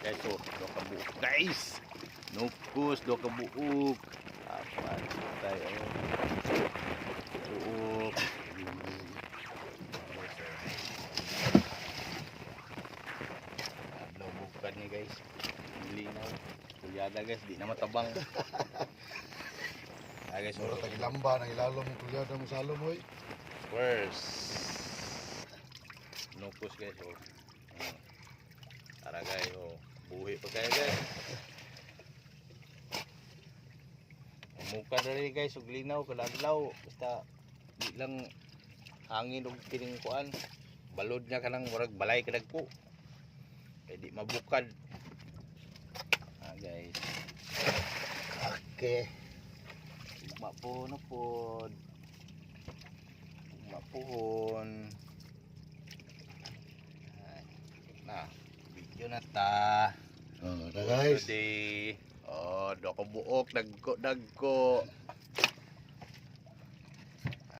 Guys, so, do ka buok. Guys! Nukos, do ka buok. Apat tayo. Buok. Adlaw bukan ni guys. Linaw. Kulyada guys, di na matabang. Guys, Mura tag lamba nang ilalom mo kulyada mo salom oy. first. Nukos guys, oh. Tara guys, oh. Buhi pa kayo guys. Muka dari guys, ug linaw kada adlaw. Basta di lang hangin og kining kuan. Balod niya kanang murag balay kadagko. Kay di mabukad. Guys. Okay. Ugma po na pod. Ugma pohon. Nah, video na ta. Oh, guys. Today. Oh, dako buok dagko.